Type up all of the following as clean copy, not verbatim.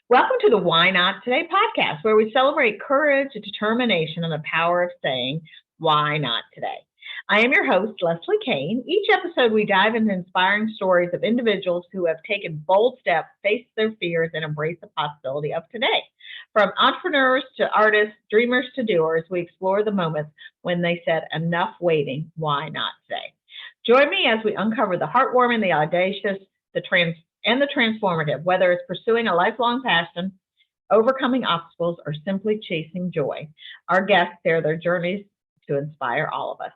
Welcome to the Why Not Today podcast, where we celebrate courage, determination, and the power of saying, why not today? I am your host, Leslie Kane. Each episode, we dive into inspiring stories of individuals who have taken bold steps, faced their fears, and embraced the possibility of today. From entrepreneurs to artists, dreamers to doers, we explore the moments when they said, enough waiting, why not today? Join me as we uncover the heartwarming, the audacious, and the transformative, whether it's pursuing a lifelong passion, overcoming obstacles, or simply chasing joy. Our guests share their journeys to inspire all of us.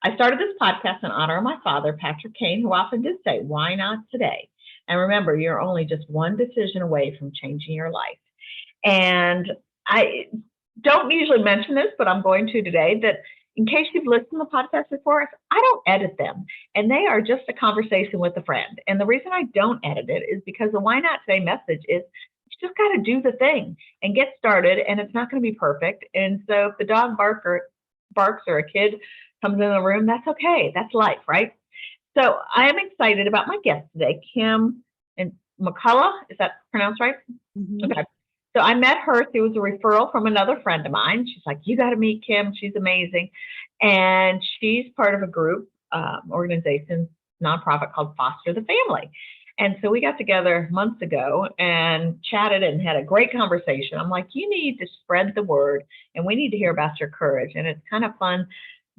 I started this podcast in honor of my father, Patrick Kane, who often did say, why not today? And remember, you're only just one decision away from changing your life. And I don't usually mention this, but I'm going to today, that in case you've listened to the podcast before, I don't edit them, and they are just a conversation with a friend. And the reason I don't edit it is because the Why Not Today message is you just got to do the thing and get started, and it's not going to be perfect. And so if the dog barks or a kid comes in the room, that's okay. That's life, right? So I am excited about my guest today, Kim and McCullough. Is that pronounced right? Mm-hmm. Okay. So I met her through a referral from another friend of mine. She's like, you got to meet Kim. She's amazing. And she's part of a group, organization, nonprofit called Foster the Family. And so we got together months ago and chatted and had a great conversation. I'm like, you need to spread the word, and we need to hear about your courage. And it's kind of fun,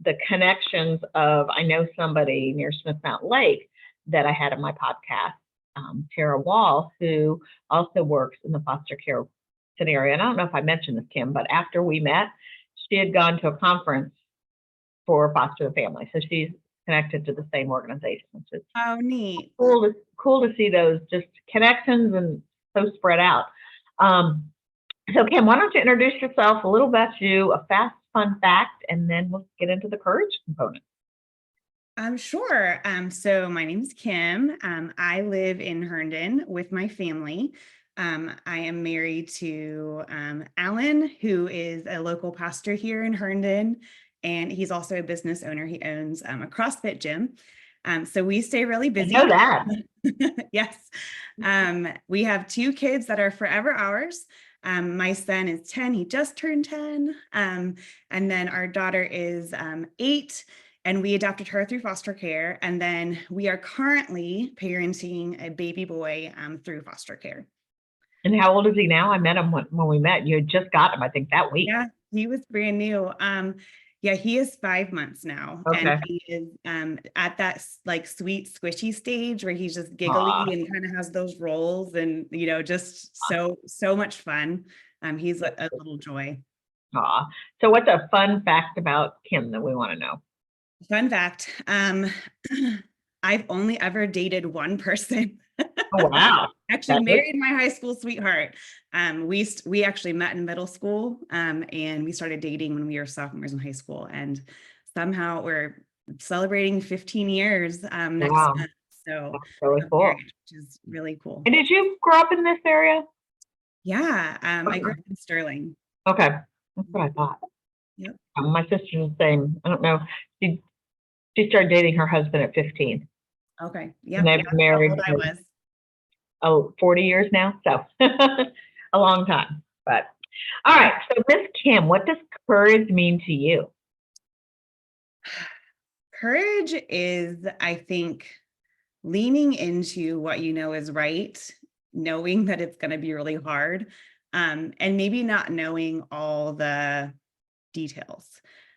the connections of, I know somebody near Smith Mountain Lake that I had on my podcast, Tara Wall, who also works in the foster care scenario. And I don't know if I mentioned this, Kim, but after we met, she had gone to a conference for Foster the Family. So she's connected to the same organization, which is neat. Cool to see those just connections and so spread out. So Kim, why don't you introduce yourself, a little about you, a fast, fun fact, and then we'll get into the courage component. Sure. So my name is Kim. I live in Herndon with my family. I am married to Alan, who is a local pastor here in Herndon, and he's also a business owner. He owns a CrossFit gym. So we stay really busy. I know that. Yes. We have 2 kids that are forever ours. My son is 10. He just turned 10. And then our daughter is 8. And we adopted her through foster care. And then we are currently parenting a baby boy through foster care. And how old is he now? I met him when we met. You had just got him, I think, that week. Yeah, he was brand new. Yeah, he is 5 months now. Okay. And he is at that like sweet, squishy stage where he's just giggly and kind of has those rolls and, just so much fun. He's a little joy. So what's a fun fact about Kim that we want to know? Fun fact. I've only ever dated one person. Oh, wow. Actually married my high school sweetheart. We actually met in middle school, and we started dating when we were sophomores in high school, and somehow we're celebrating 15 years next month. So that's really cool. Marriage, which is really cool. And did you grow up in this area? Yeah, I grew up in Sterling. Okay, that's what I thought. Yep. My sister's the same. I don't know. She started dating her husband at 15. Okay. Yeah. And they've been married. How old I was. 40 years now. So a long time. But all right. So Miss Kim, what does courage mean to you? Courage is, I think, leaning into what you know is right, knowing that it's going to be really hard, and maybe not knowing all the details.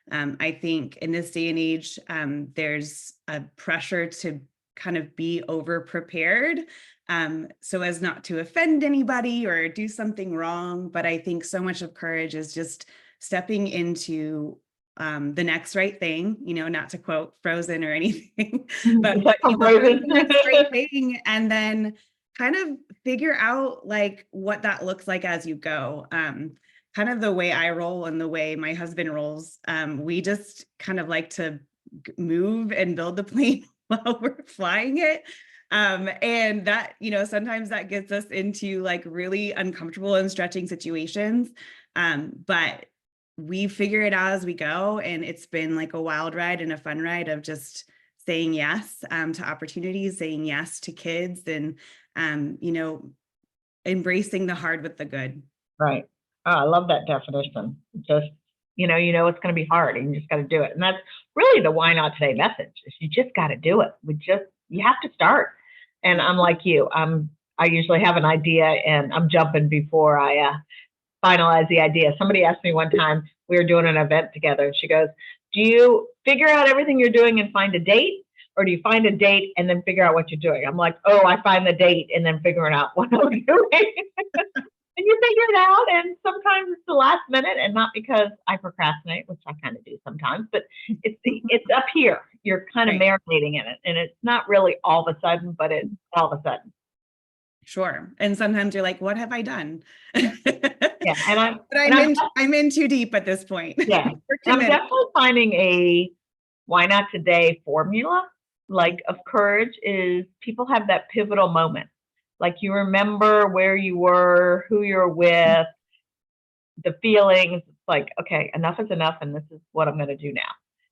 I think in this day and age, there's a pressure to kind of be over prepared, so as not to offend anybody or do something wrong. But I think so much of courage is just stepping into the next right thing, not to quote Frozen or anything, but the next right thing, and then kind of figure out like what that looks like as you go. Kind of the way I roll and the way my husband rolls, we just kind of like to move and build the plane while we're flying it. And that, sometimes that gets us into like really uncomfortable and stretching situations. But we figure it out as we go. And it's been like a wild ride and a fun ride of just saying yes to opportunities, saying yes to kids, and, embracing the hard with the good. Right. Oh, I love that definition. Just, it's going to be hard and you just got to do it. And that's really the why not today message is you just got to do it. You have to start. And I'm like you, I usually have an idea and I'm jumping before I finalize the idea. Somebody asked me one time, we were doing an event together and she goes, do you figure out everything you're doing and find a date? Or do you find a date and then figure out what you're doing? I'm like, oh, I find the date and then figuring out what I'm doing. And you figure it out, and sometimes it's the last minute, and not because I procrastinate, which I kind of do sometimes, but it's up here. You're kind of marinating in it, and it's not really all of a sudden, but it's all of a sudden. Sure. And sometimes you're like, what have I done? Yeah, I'm in too deep at this point. Yeah, I'm definitely finding a why not today formula, like of courage, is people have that pivotal moment. Like you remember where you were, who you're with, the feelings. It's like, okay, enough is enough, and this is what I'm going to do now.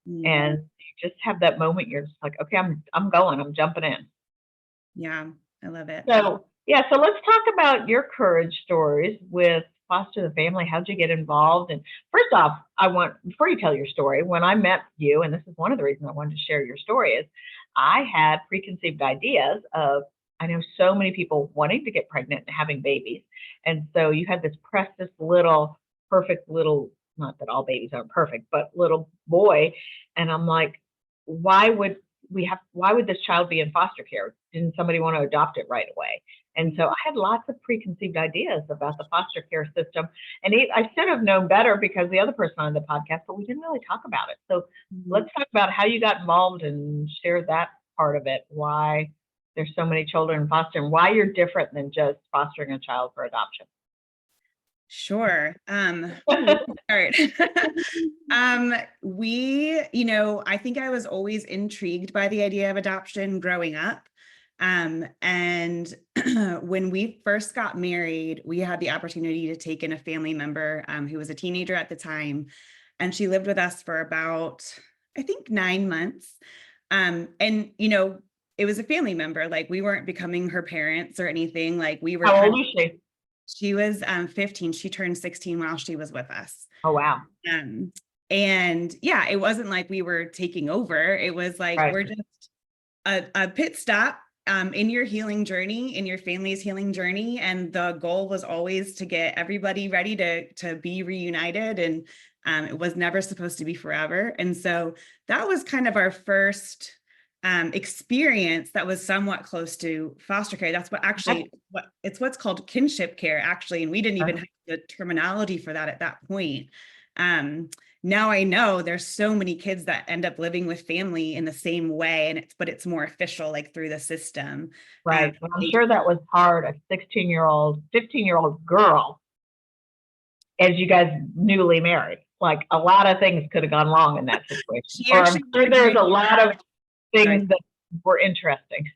Mm-hmm. And you just have that moment. You're just like, okay, I'm going. I'm jumping in. Yeah, I love it. So let's talk about your courage stories with Foster the Family. How'd you get involved? And first off, before you tell your story, when I met you, and this is one of the reasons I wanted to share your story, is I had preconceived ideas of, I know so many people wanting to get pregnant and having babies. And so you had this precious little, perfect little, not that all babies aren't perfect, but little boy. And I'm like, why would this child be in foster care? Didn't somebody want to adopt it right away? And so I had lots of preconceived ideas about the foster care system. And I should have known better because the other person on the podcast, but we didn't really talk about it. So let's talk about how you got involved and share that part of it, why there's so many children in foster and why you're different than just fostering a child for adoption. Sure. Start. I think I was always intrigued by the idea of adoption growing up. And when we first got married, we had the opportunity to take in a family member who was a teenager at the time. And she lived with us for about, I think, 9 months. It was a family member. Like we weren't becoming her parents or anything. Like we were. How old was she? She was 15. She turned 16 while she was with us. Oh, wow. And yeah, it wasn't like we were taking over. It was like, we're just a pit stop in your healing journey, in your family's healing journey. And the goal was always to get everybody ready to be reunited. And it was never supposed to be forever. And so that was kind of our first experience that was somewhat close to foster care. That's what's called kinship care, actually. And we didn't even have the terminology for that at that point. Now I know there's so many kids that end up living with family in the same way, but it's more official, like through the system. Right. I'm sure that was hard. A 16-year-old, 15-year-old girl, as you guys newly married, like a lot of things could have gone wrong in that situation. Or I'm sure there's a lot of things that were interesting.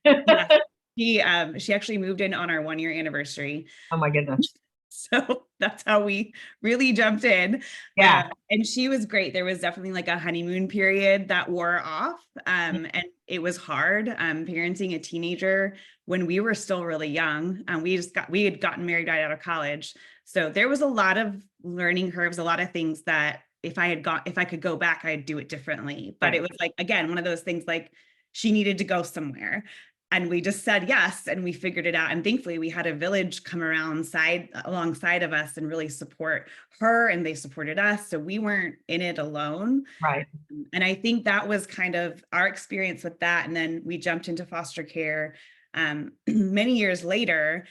Yeah. She actually moved in on our 1-year anniversary. Oh my goodness. So that's how we really jumped in. Yeah. And she was great. There was definitely like a honeymoon period that wore off. And it was hard parenting a teenager when we were still really young. We had gotten married right out of college. So there was a lot of learning curves, a lot of things that if I could go back, I'd do it differently. But it was like, again, one of those things like she needed to go somewhere. And we just said yes, and we figured it out. And thankfully, we had a village come alongside of us and really support her, and they supported us. So we weren't in it alone. Right. And I think that was kind of our experience with that. And then we jumped into foster care many years later.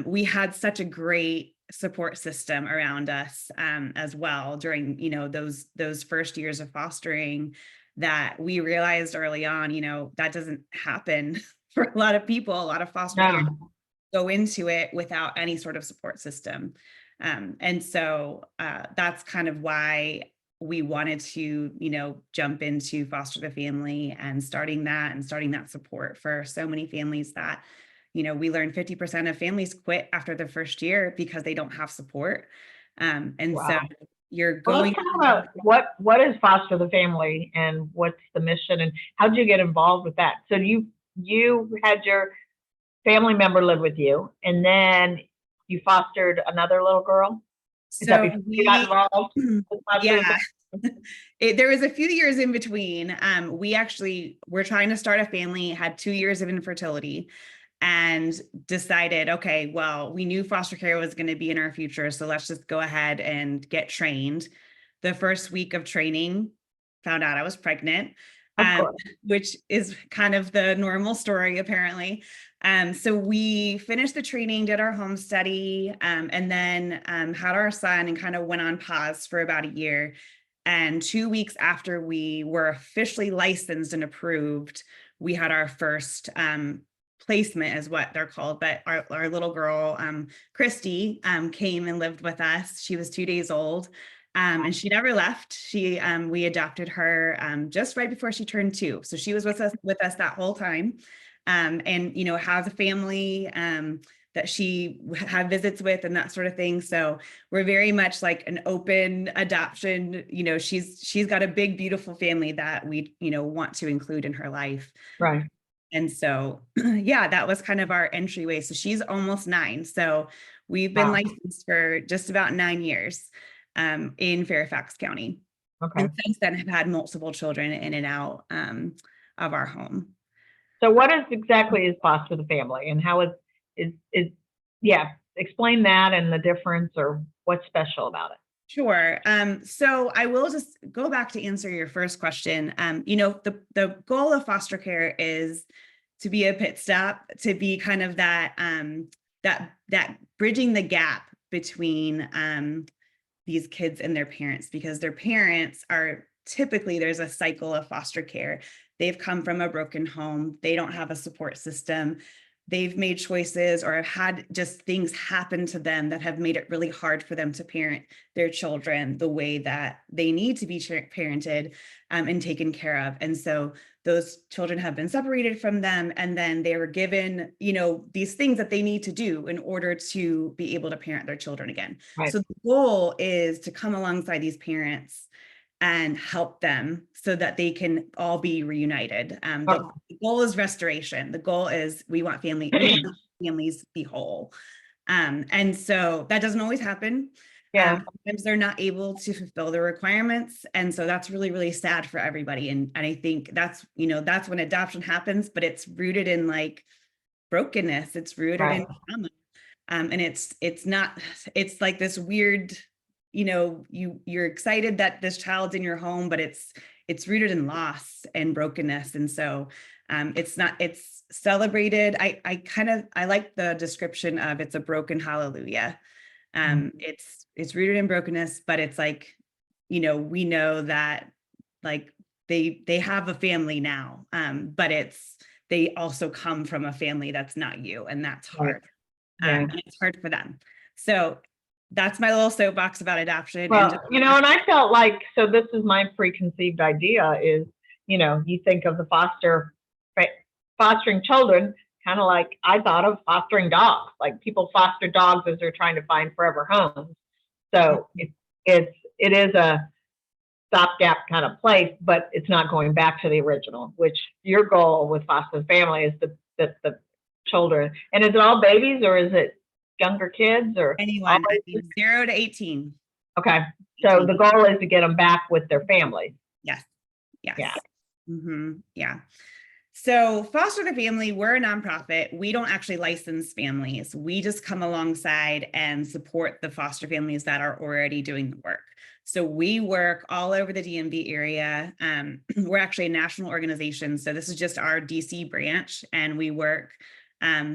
We had such a great support system around us as well during, those first years of fostering, that we realized early on, that doesn't happen for a lot of people. A lot of foster care go into it without any sort of support system. And so that's kind of why we wanted to, jump into Foster the Family and starting that support for so many families that, we learned 50% of families quit after the first year because they don't have support. So you're going. Let's talk about what is Foster the Family and what's the mission and how did you get involved with that? So you had your family member live with you, and then you fostered another little girl? Is that So before you got involved with foster yeah, family? there was a few years in between. We actually were trying to start a family, had 2 years of infertility, and decided, okay, well, we knew foster care was going to be in our future, so let's just go ahead and get trained. The first week of training, found out I was pregnant, Of um, course. which is kind of the normal story, apparently. So we finished the training, did our home study, and then had our son and kind of went on pause for about a year. And 2 weeks after we were officially licensed and approved, we had our first placement, is what they're called. But our little girl, Christy, came and lived with us. She was 2 days old. And she never left. We adopted her just right before she turned 2. So she was with us that whole time. And, has a family that she had visits with and that sort of thing. So we're very much like an open adoption. She's got a big, beautiful family that we, want to include in her life. Right. And so, yeah, that was kind of our entryway. So she's almost 9. So we've been licensed for just about 9 years in Fairfax County. Okay. And since then have had multiple children in and out of our home. So what exactly is foster the family, and how is explain that and the difference, or what's special about it? Sure. So I will just go back to answer your first question. The goal of foster care is to be a pit stop, to be kind of that that bridging the gap between these kids and their parents, because their parents are typically, there's a cycle of foster care. They've come from a broken home. They don't have a support system. They've made choices or have had just things happen to them that have made it really hard for them to parent their children the way that they need to be parented and taken care of. And so those children have been separated from them, and then they were given, these things that they need to do in order to be able to parent their children again. Right. So the goal is to come alongside these parents and help them so that they can all be reunited. The goal is restoration. The goal is we want families be whole. And so that doesn't always happen. Yeah. Sometimes they're not able to fulfill the requirements. And so that's really, really sad for everybody. And I think that's when adoption happens, but it's rooted in like brokenness. It's rooted in trauma. And it's like this weird, you're excited that this child's in your home, but it's rooted in loss and brokenness. And so it's celebrated. I like the description of it's a broken hallelujah. It's rooted in brokenness, but it's like, we know that like they have a family now, but they also come from a family that's not you, and that's hard. And it's hard for them. So that's my little soapbox about adoption. Well, and I felt like, so this is my preconceived idea is, you think of the fostering children, kind of like I thought of fostering dogs, like people foster dogs as they're trying to find forever homes. So it is a stopgap kind of place, but it's not going back to the original, which your goal with foster family is the children. And is it all babies, or is it younger kids, or anyone 0 to 18? Okay. So the goal is to get them back with their families. Yes. Yeah. Yeah. So Foster the Family, we're a nonprofit. We don't actually license families. We just come alongside and support the foster families that are already doing the work. So we work all over the DMV area. We're actually a national organization. So this is just our DC branch, and we work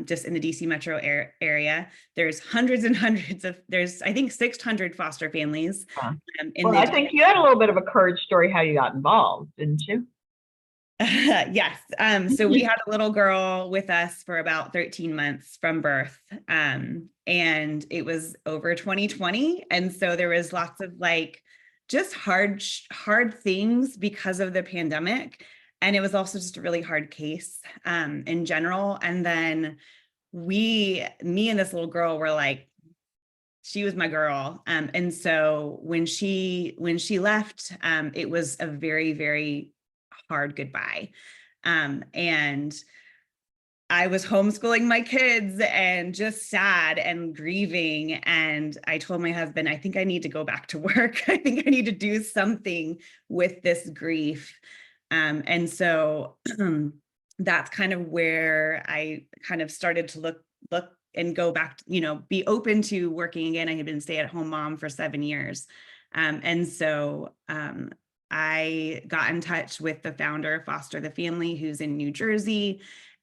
just in the DC metro area. There's hundreds and hundreds there's I think 600 foster families. Well, I think you had a little bit of a courage story how you got involved, didn't you? Yes. So we had a little girl with us for about 13 months from birth. And it was over 2020. And so there was lots of like just hard things because of the pandemic. And it was also just a really hard case in general. And then me and this little girl were like, she was my girl. And so when she left, it was a very, very hard goodbye. And I was homeschooling my kids and just sad and grieving. And I told my husband, I think I need to go back to work. I think I need to do something with this grief. And so that's kind of where I kind of started to look and go back, be open to working again. I had been a stay-at-home mom for 7 years. And so I got in touch with the founder of Foster the Family, who's in New Jersey.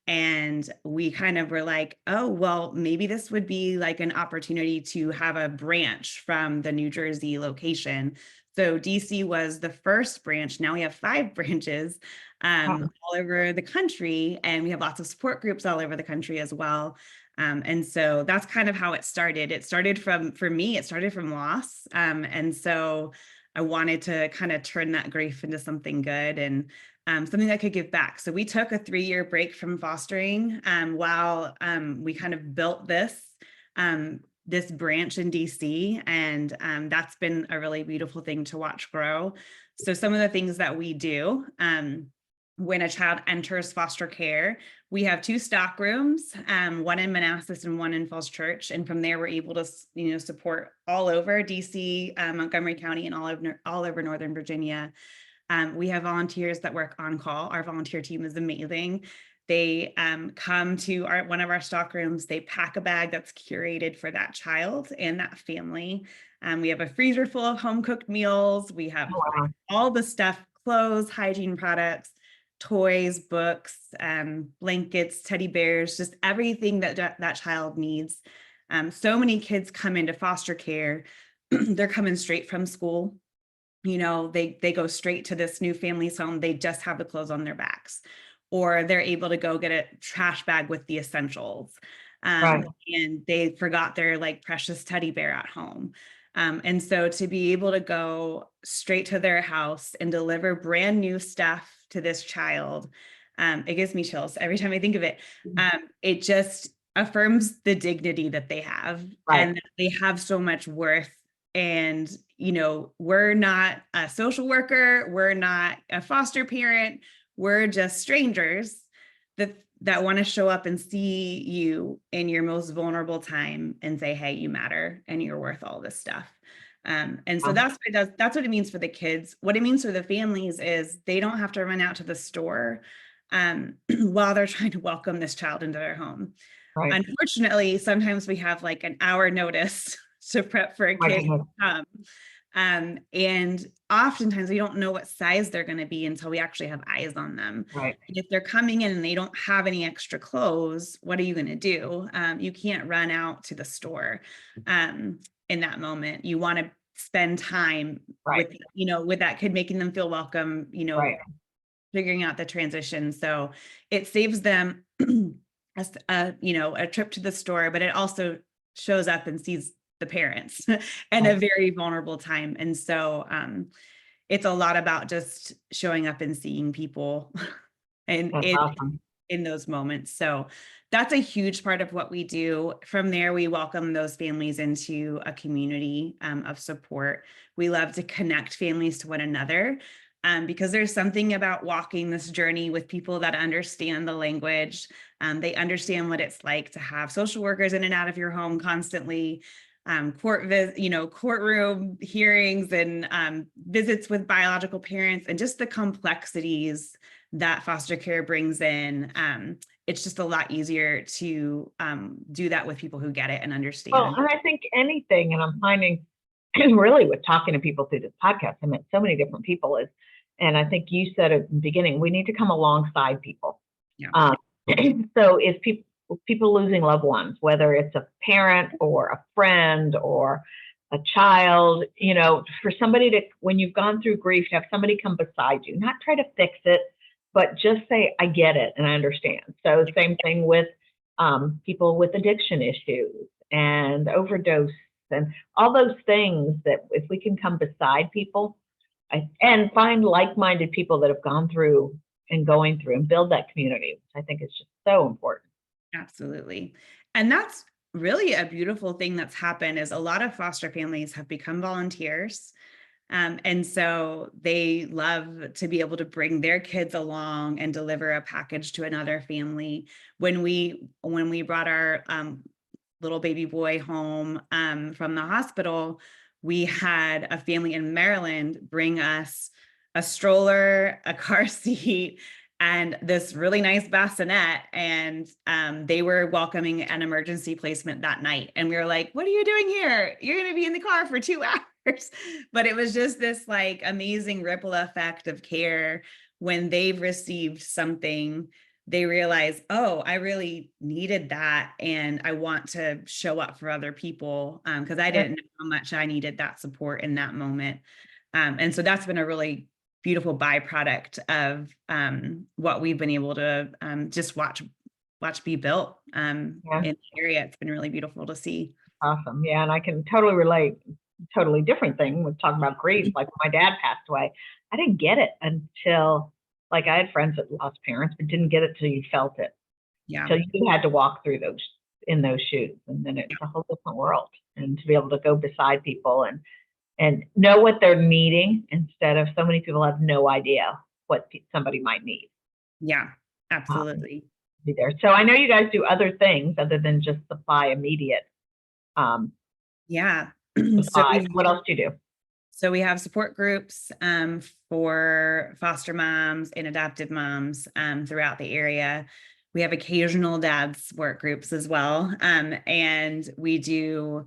And we kind of were like, oh, well, maybe this would be like an opportunity to have a branch from the New Jersey location. So DC was the first branch. Now we have 5 branches all over the country, and we have lots of support groups all over the country as well. And so that's kind of how it started. For me, it started from loss. And so I wanted to kind of turn that grief into something good and something that could give back. So we took a 3-year break from fostering while we kind of built this branch in DC. And that's been a really beautiful thing to watch grow. So some of the things that we do when a child enters foster care, we have 2 stock rooms, one in Manassas and one in Falls Church. And from there, we're able to, support all over DC, Montgomery County, and all over Northern Virginia. We have volunteers that work on call. Our volunteer team is amazing. They come to one of our stock rooms. They pack a bag that's curated for that child and that family. We have a freezer full of home cooked meals. We have all the stuff, clothes, hygiene products, toys, books, blankets, teddy bears, just everything that child needs. So many kids come into foster care. They're coming straight from school. They go straight to this new family's home. They just have the clothes on their backs, or they're able to go get a trash bag with the essentials. And they forgot their like precious teddy bear at home. And so to be able to go straight to their house and deliver brand new stuff to this child, it gives me chills every time I think of it. It just affirms the dignity that they have, and that they have so much worth. And, we're not a social worker, we're not a foster parent, we're just strangers that want to show up and see you in your most vulnerable time and say, hey, you matter and you're worth all this stuff. And so that's what it means for the kids. What it means for the families is they don't have to run out to the store while they're trying to welcome this child into their home. Unfortunately, sometimes we have like an hour notice to prep for a kid to come. And oftentimes we don't know what size they're going to be until we actually have eyes on them. And if they're coming in and they don't have any extra clothes, what are you going to do? You can't run out to the store in that moment. You want to spend time with that kid, making them feel welcome, figuring out the transition. So it saves them a trip to the store, but it also shows up and sees the parents in a very vulnerable time. And so it's a lot about just showing up and seeing people and in those moments. So that's a huge part of what we do. From there, we welcome those families into a community of support. We love to connect families to one another because there's something about walking this journey with people that understand the language. They understand what it's like to have social workers in and out of your home constantly. Courtroom hearings and visits with biological parents, and just the complexities that foster care brings in. It's just a lot easier to do that with people who get it and understand. Well, and I think anything, and I'm finding really with talking to people through this podcast, I met so many different people, and I think you said at the beginning, we need to come alongside people. So if people losing loved ones, whether it's a parent or a friend or a child, for somebody to, when you've gone through grief, to have somebody come beside you, not try to fix it, but just say, I get it and I understand. So same thing with people with addiction issues and overdose and all those things, that if we can come beside people and find like-minded people that have gone through and going through and build that community, which I think is just so important. Absolutely. And that's really a beautiful thing that's happened, is a lot of foster families have become volunteers. And so they love to be able to bring their kids along and deliver a package to another family. When we brought our little baby boy home from the hospital, we had a family in Maryland bring us a stroller, a car seat, and this really nice bassinet. And they were welcoming an emergency placement that night. And we were like, what are you doing here? You're going to be in the car for 2 hours. But it was just this like amazing ripple effect of care. When they've received something, they realize, oh, I really needed that. And I want to show up for other people because I didn't know how much I needed that support in that moment. And so that's been a really beautiful byproduct of what we've been able to just watch be built in the area. It's been really beautiful to see. Awesome. Yeah. And I can totally relate. Totally different thing with talking about grief. Like when my dad passed away, I didn't get it until, like, I had friends that lost parents, but didn't get it till you felt it. Yeah. Till you had to walk through in those shoes. And then it's a whole different world. And to be able to go beside people and know what they're needing, instead of so many people have no idea what somebody might need. Yeah, absolutely. Be there. So I know you guys do other things other than just supply immediate. Yeah. So what else do you do? So we have support groups for foster moms and adoptive moms throughout the area. We have occasional dads work groups as well. And we do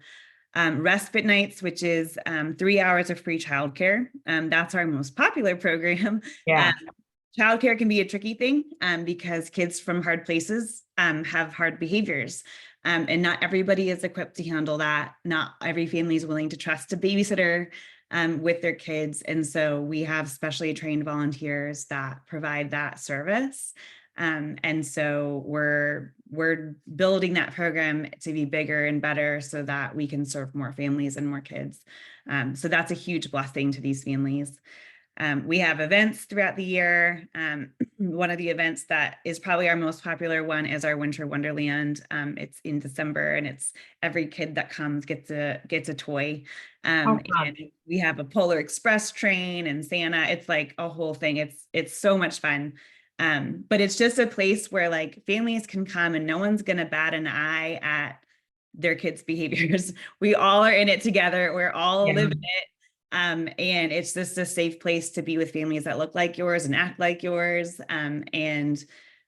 respite nights, which is 3 hours of free childcare. That's our most popular program. Yeah. Childcare can be a tricky thing because kids from hard places have hard behaviors. And not everybody is equipped to handle that. Not every family is willing to trust a babysitter with their kids. And so we have specially trained volunteers that provide that service. And so we're building that program to be bigger and better so that we can serve more families and more kids. So that's a huge blessing to these families. We have events throughout the year. One of the events that is probably our most popular one is our Winter Wonderland. It's in December, and it's every kid that comes gets a toy. And we have a Polar Express train and Santa. It's like a whole thing. It's so much fun. But it's just a place where like families can come and no one's gonna bat an eye at their kids' behaviors. We all are in it together. We're all living it. And it's just a safe place to be with families that look like yours and act like yours. And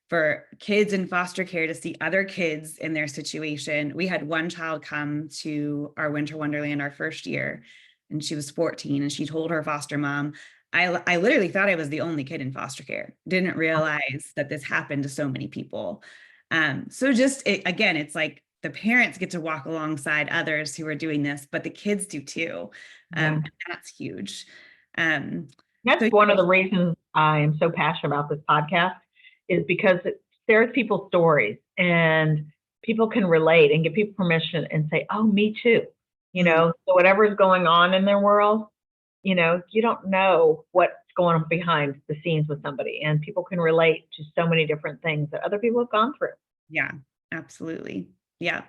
for kids in foster care to see other kids in their situation. We had one child come to our Winter Wonderland our first year, and she was 14, and she told her foster mom, I literally thought I was the only kid in foster care. Didn't realize that this happened to so many people. So just, again, it's like the parents get to walk alongside others who are doing this, but the kids do too. And that's huge. That's one of the reasons I am so passionate about this podcast, is because it shares people's stories and people can relate and give people permission and say, oh, me too. You know, so whatever is going on in their world, you know, you don't know what's going on behind the scenes with somebody, and people can relate to so many different things that other people have gone through. Yeah, absolutely. Yeah.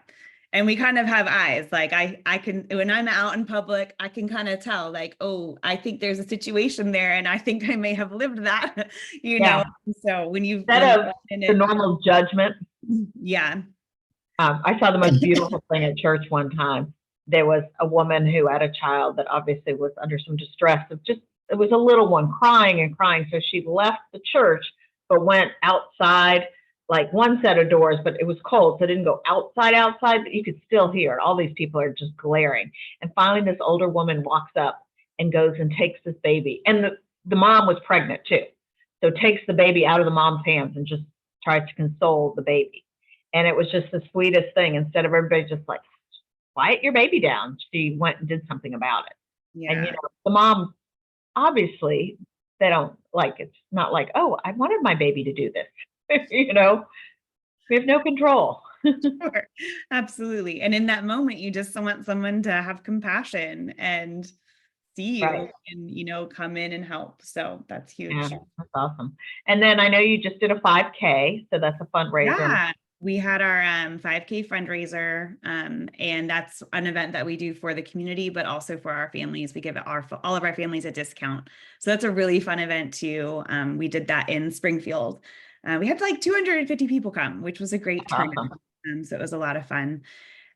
And we kind of have eyes, like I can, when I'm out in public, I can kind of tell like, oh, I think there's a situation there and I think I may have lived that, you know? So when you instead of the normal judgment. Yeah. I saw the most beautiful thing at church one time. There was a woman who had a child that obviously was under some distress of just, it was a little one crying and crying. So she left the church, but went outside, like one set of doors, but it was cold. So it didn't go outside, but you could still hear it. All these people are just glaring. And finally, this older woman walks up and goes and takes this baby. And the mom was pregnant too. So takes the baby out of the mom's hands and just tries to console the baby. And it was just the sweetest thing. Instead of everybody just like, quiet your baby down, she went and did something about it. Yeah. And, you know, the mom, obviously, they don't like, it's not like, oh, I wanted my baby to do this. You know, we have no control. Sure. Absolutely. And in that moment, you just want someone to have compassion and see you and, you know, come in and help. So that's huge. Yeah, that's awesome. And then I know you just did a 5K. So that's a fundraiser. Yeah. We had our 5K fundraiser, and that's an event that we do for the community, but also for our families. We give all of our families a discount. So that's a really fun event too. We did that in Springfield. We had like 250 people come, which was a great turnout. Awesome. So it was a lot of fun.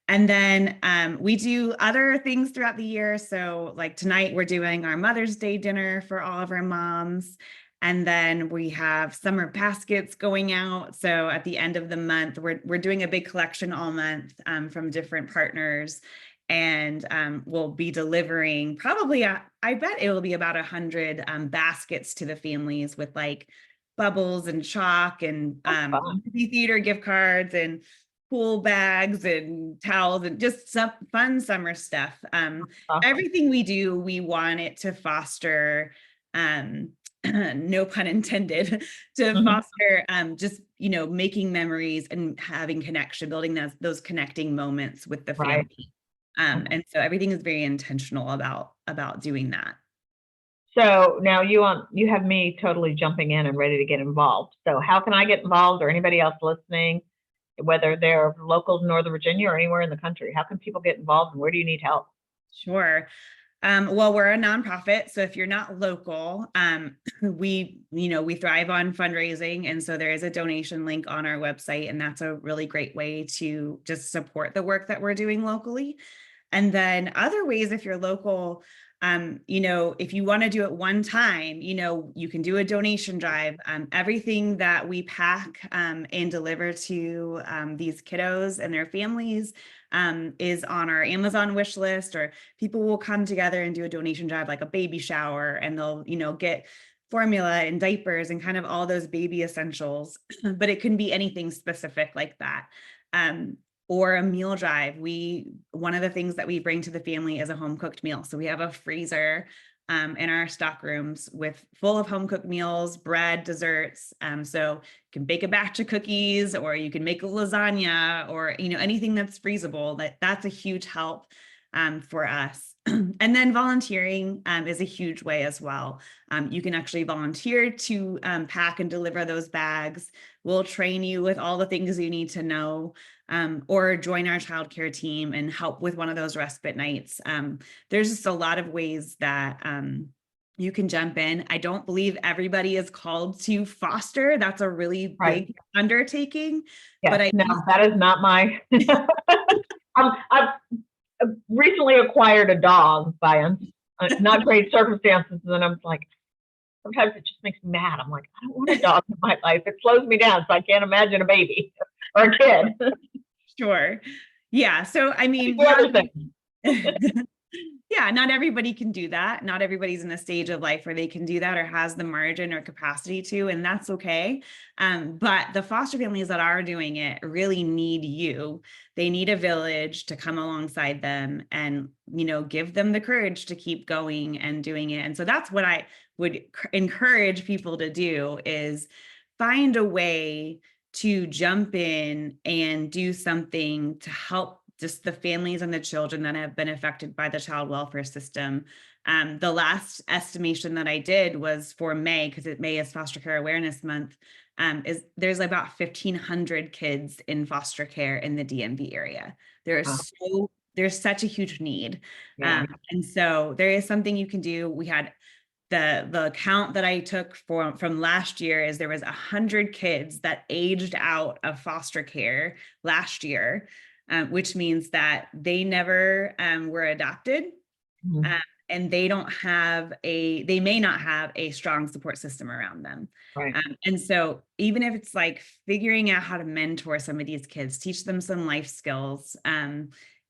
And then we do other things throughout the year. So like tonight, we're doing our Mother's Day dinner for all of our moms. And then we have summer baskets going out. So at the end of the month, we're doing a big collection all month from different partners. And we'll be delivering probably, I bet it will be about 100 baskets to the families with like bubbles and chalk and movie theater gift cards and pool bags and towels and just some fun summer stuff. Everything we do, we want it to foster, no pun intended, to foster just, making memories and having connection, building those connecting moments with the family. And so everything is very intentional about doing that. So now you have me totally jumping in and ready to get involved. So how can I get involved, or anybody else listening, whether they're local to Northern Virginia or anywhere in the country? How can people get involved, and where do you need help? Sure. Well, we're a nonprofit. So if you're not local, we thrive on fundraising. And so there is a donation link on our website, and that's a really great way to just support the work that we're doing locally. And then other ways, if you're local, if you want to do it one time, you can do a donation drive. Everything that we pack and deliver to these kiddos and their families is on our Amazon wish list, or people will come together and do a donation drive, like a baby shower, and they'll, get formula and diapers and kind of all those baby essentials, but it can be anything specific like that. Or a meal drive. One of the things that we bring to the family is a home cooked meal. So we have a freezer in our stock rooms full of home cooked meals, bread, desserts. So you can bake a batch of cookies, or you can make a lasagna, or anything that's freezable. That's a huge help for us. And then volunteering is a huge way as well. You can actually volunteer to pack and deliver those bags. We'll train you with all the things you need to know, or join our childcare team and help with one of those respite nights. There's just a lot of ways that you can jump in. I don't believe everybody is called to foster. That's a really big undertaking. Yes, but that is not my. I've recently acquired a dog by not great circumstances, and I'm like, sometimes it just makes me mad. I'm like, I don't want a dog in my life. It slows me down, so I can't imagine a baby or a kid. Sure. Yeah. So, I mean, yeah, not everybody can do that. Not everybody's in a stage of life where they can do that or has the margin or capacity to, and that's okay. But the foster families that are doing it really need you. They need a village to come alongside them and, give them the courage to keep going and doing it. And so that's what I would encourage people to do, is find a way to jump in and do something to help just the families and the children that have been affected by the child welfare system. The last estimation that I did was for May, because May is Foster Care Awareness Month, there's about 1,500 kids in foster care in the DMV area. There's such a huge need. And so there is something you can do. We had the count that I took from last year is there was 100 kids that aged out of foster care last year, which means that they never were adopted, and they may not have a strong support system around them. Right. And so even if it's like figuring out how to mentor some of these kids, teach them some life skills,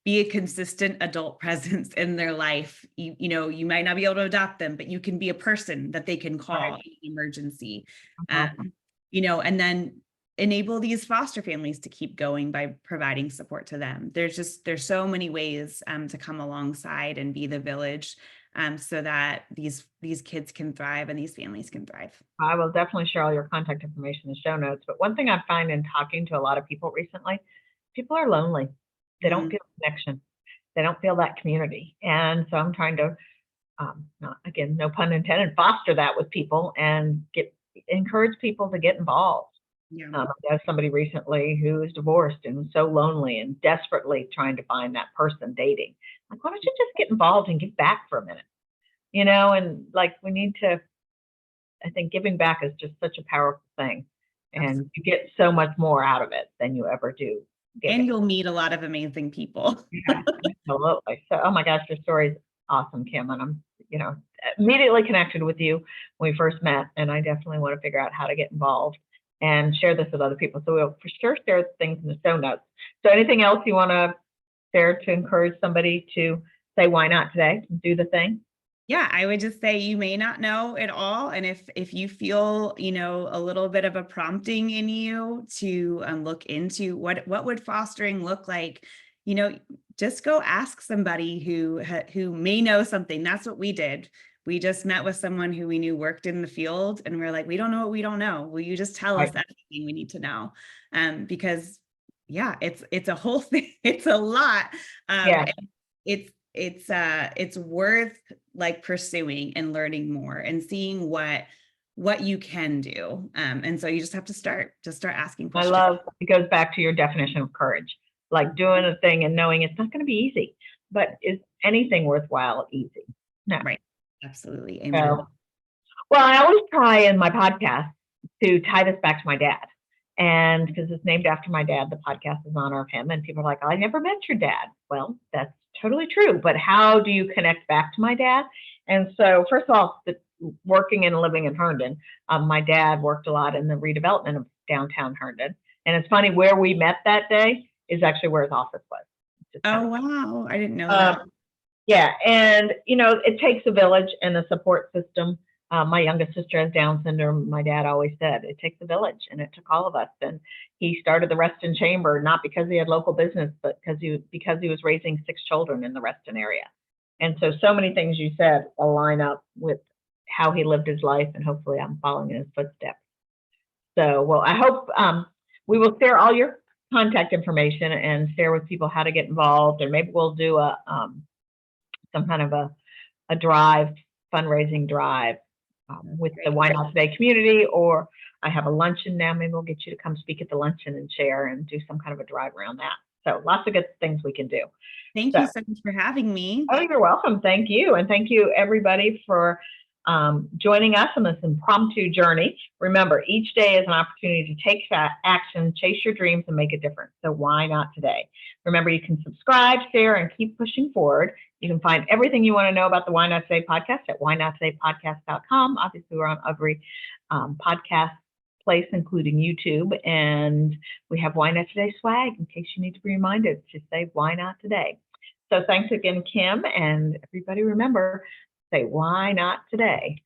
be a consistent adult presence in their life. You might not be able to adopt them, but you can be a person that they can call in an emergency. And then enable these foster families to keep going by providing support to them. There's so many ways to come alongside and be the village, so that these kids can thrive and these families can thrive. I will definitely share all your contact information in the show notes. But one thing I find in talking to a lot of people recently, people are lonely. They don't feel connection. They don't feel that community. And so I'm trying to, no pun intended, foster that with people and encourage people to get involved. Yeah. I have somebody recently who is divorced and was so lonely and desperately trying to find that person dating. Like, why don't you just get involved and give back for a minute? And like we need to, I think giving back is just such a powerful thing. Absolutely. And you get so much more out of it than you ever do And giving. you'll meet a lot of amazing people. Yeah, absolutely. So, oh my gosh, your story's awesome, Kim. And I'm, immediately connected with you when we first met. And I definitely want to figure out how to get involved and share this with other people. So we'll for sure share things in the show notes. So anything else you want to share to encourage somebody to say, why not today? Do the thing? Yeah, I would just say you may not know it all. And if you feel, a little bit of a prompting in you to look into what would fostering look like, just go ask somebody who may know something. That's what we did. We just met with someone who we knew worked in the field, and we're like, we don't know what we don't know. Will you just tell us everything we need to know? Because yeah, it's a whole thing. It's a lot. Yeah. It's worth like pursuing and learning more and seeing what you can do. And so you just have to start asking I questions. love, it goes back to your definition of courage, like doing a thing and knowing it's not going to be easy, but is anything worthwhile easy? No. Right. Absolutely. Amen. So, well, I always try in my podcast to tie this back to my dad. And because it's named after my dad, the podcast is in honor of him. And people are like, I never met your dad. Well, that's totally true. But how do you connect back to my dad? And so, first of all, working and living in Herndon, my dad worked a lot in the redevelopment of downtown Herndon. And it's funny, where we met that day is actually where his office was. Oh, wow. I didn't know that. Yeah. And, it takes a village and a support system. My youngest sister has Down syndrome. My dad always said it takes a village, and it took all of us. And he started the Reston Chamber, not because he had local business, but because he was raising 6 children in the Reston area. And so many things you said align up with how he lived his life, and hopefully I'm following in his footsteps. So, well, I hope we will share all your contact information and share with people how to get involved, and maybe we'll do some kind of a drive, fundraising drive with the Why Not Today community, or I have a luncheon now. Maybe we'll get you to come speak at the luncheon and share and do some kind of a drive around that. So lots of good things we can do. Thank you so much for having me. Oh, you're welcome. Thank you. And thank you, everybody, for joining us on this impromptu journey. Remember, each day is an opportunity to take action, chase your dreams, and make a difference. So why not today? Remember, you can subscribe, share, and keep pushing forward. You can find everything you want to know about the Why Not Today podcast at whynottodaypodcast.com. Obviously, we're on every podcast place, including YouTube. And we have Why Not Today swag in case you need to be reminded to say why not today. So thanks again, Kim. And everybody remember, say why not today.